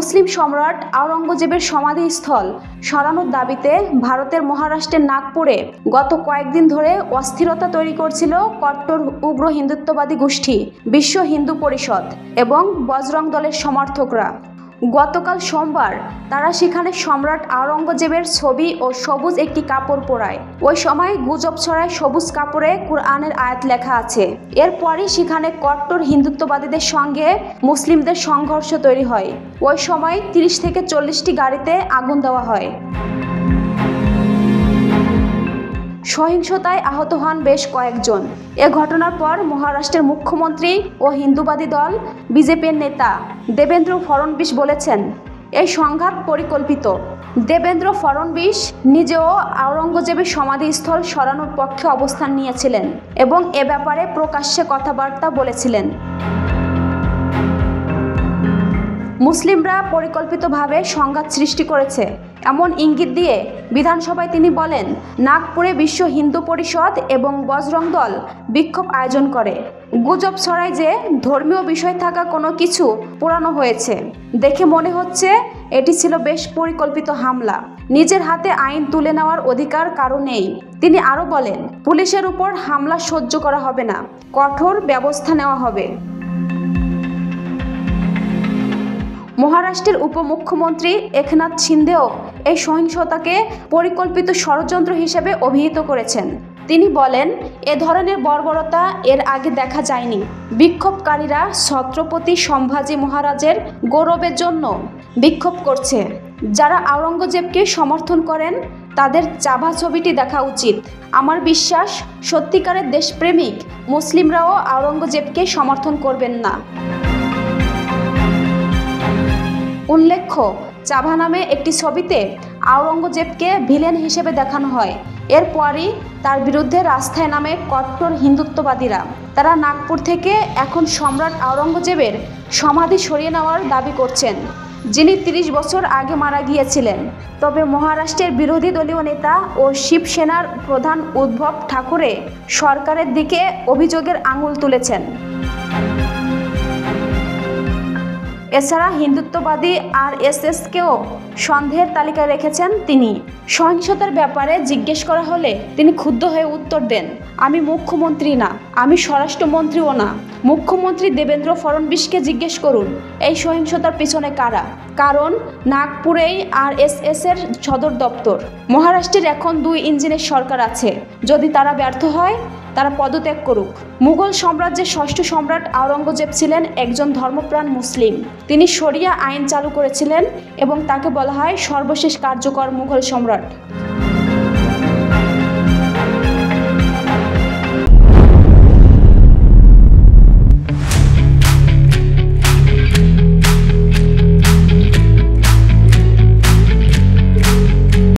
মুসলিম সম্রাট আওরঙ্গজেবের সমাধিস্থল সরানোর দাবিতে ভারতের মহারাষ্ট্রের নাগপুরে গত কয়েকদিন ধরে অস্থিরতা তৈরি করছিল কট্টর উগ্র হিন্দুত্ববাদী গোষ্ঠী বিশ্ব হিন্দু পরিষদ এবং বজরং দলের সমর্থকরা। গতকাল সোমবার তারা সেখানে সম্রাট আওরঙ্গজেবের ছবি ও সবুজ একটি কাপড় পরায়। ওই সময় গুজব ছড়ায় সবুজ কাপড়ে কুরআনের আয়াত লেখা আছে। এরপরই সেখানে কট্টর হিন্দুত্ববাদীদের সঙ্গে মুসলিমদের সংঘর্ষ তৈরি হয়। ওই সময় 30 থেকে 40টি গাড়িতে আগুন দেওয়া হয়। সহিংসতায় আহত হন বেশ কয়েকজন। এ ঘটনার পর মহারাষ্ট্রের মুখ্যমন্ত্রী ও হিন্দুবাদী দল বিজেপির নেতা দেবেন্দ্র ফড়নবিশ বলেছেন, এই সংঘাত পরিকল্পিত। দেবেন্দ্র ফড়নবিশ নিজেও আওরঙ্গজেবের সমাধিস্থল সরানোর পক্ষে অবস্থান নিয়েছিলেন এবং এ ব্যাপারে প্রকাশ্যে কথাবার্তা বলেছিলেন। মুসলিমরা পরিকল্পিতভাবে সংঘাত সৃষ্টি করেছে এমন ইঙ্গিত দিয়ে বিধানসভায় তিনি বলেন, নাগপুরে বিশ্ব হিন্দু পরিষদ এবং বজরং দল বিক্ষোভ আয়োজন করে। গুজব ছড়ায় যে ধর্মীয় বিষয় থাকা কোনো কিছু পোড়ানো হয়েছে। দেখে মনে হচ্ছে এটি ছিল বেশ পরিকল্পিত হামলা। নিজের হাতে আইন তুলে নেওয়ার অধিকার কারো নেই। তিনি আরও বলেন, পুলিশের উপর হামলা সহ্য করা হবে না, কঠোর ব্যবস্থা নেওয়া হবে। মহারাষ্ট্রের উপমুখ্যমন্ত্রী একনাথ শিন্দেও এই সহিংসতাকে পরিকল্পিত ষড়যন্ত্র হিসেবে অভিহিত করেছেন। তিনি বলেন, এ ধরনের বর্বরতা এর আগে দেখা যায়নি। বিক্ষোভকারীরা ছত্রপতি সম্ভাজি মহারাজের গৌরবের জন্য বিক্ষোভ করছে। যারা আওরঙ্গজেবকে সমর্থন করেন তাদের চাভা ছবিটি দেখা উচিত। আমার বিশ্বাস, সত্যিকারের দেশপ্রেমিক মুসলিমরাও আওরঙ্গজেবকে সমর্থন করবেন না। উল্লেখ্য, চাভা নামে একটি ছবিতে আওরঙ্গজেবকে ভিলেন হিসেবে দেখানো হয়। এরপরই তার বিরুদ্ধে রাস্তায় নামে কট্টর হিন্দুত্ববাদীরা। তারা নাগপুর থেকে এখন সম্রাট আওরঙ্গজেবের সমাধি সরিয়ে নেওয়ার দাবি করছেন, যিনি 30 বছর আগে মারা গিয়েছিলেন। তবে মহারাষ্ট্রের বিরোধী দলীয় নেতা ও শিবসেনার প্রধান উদ্ধব ঠাকরে সরকারের দিকে অভিযোগের আঙুল তুলেছেন। এছাড়া হিন্দুত্ববাদী RSSকেও সন্দেহের তালিকায় রেখেছেন তিনি। সহিংসতার ব্যাপারে জিজ্ঞেস করা হলে তিনি ক্ষুব্ধ হয়ে উত্তর দেন, আমি মুখ্যমন্ত্রী না, আমি স্বরাষ্ট্রমন্ত্রীও না। মুখ্যমন্ত্রী দেবেন্দ্র ফড়নবিশকে জিজ্ঞেস করুন এই সহিংসতার পিছনে কারা। কারণ নাগপুরেই RSSের সদর দপ্তর। মহারাষ্ট্রের এখন 2 ইঞ্জিনের সরকার আছে। যদি তারা ব্যর্থ হয় তারা পদত্যাগ করুক। মুঘল সাম্রাজ্যের 6ষ্ঠ সম্রাট আওরঙ্গজেব ছিলেন একজন ধর্মপ্রাণ মুসলিম। তিনি শরিয়া আইন চালু করেছিলেন এবং তাকে বলা হয় সর্বশেষ কার্যকর মুঘল সম্রাট।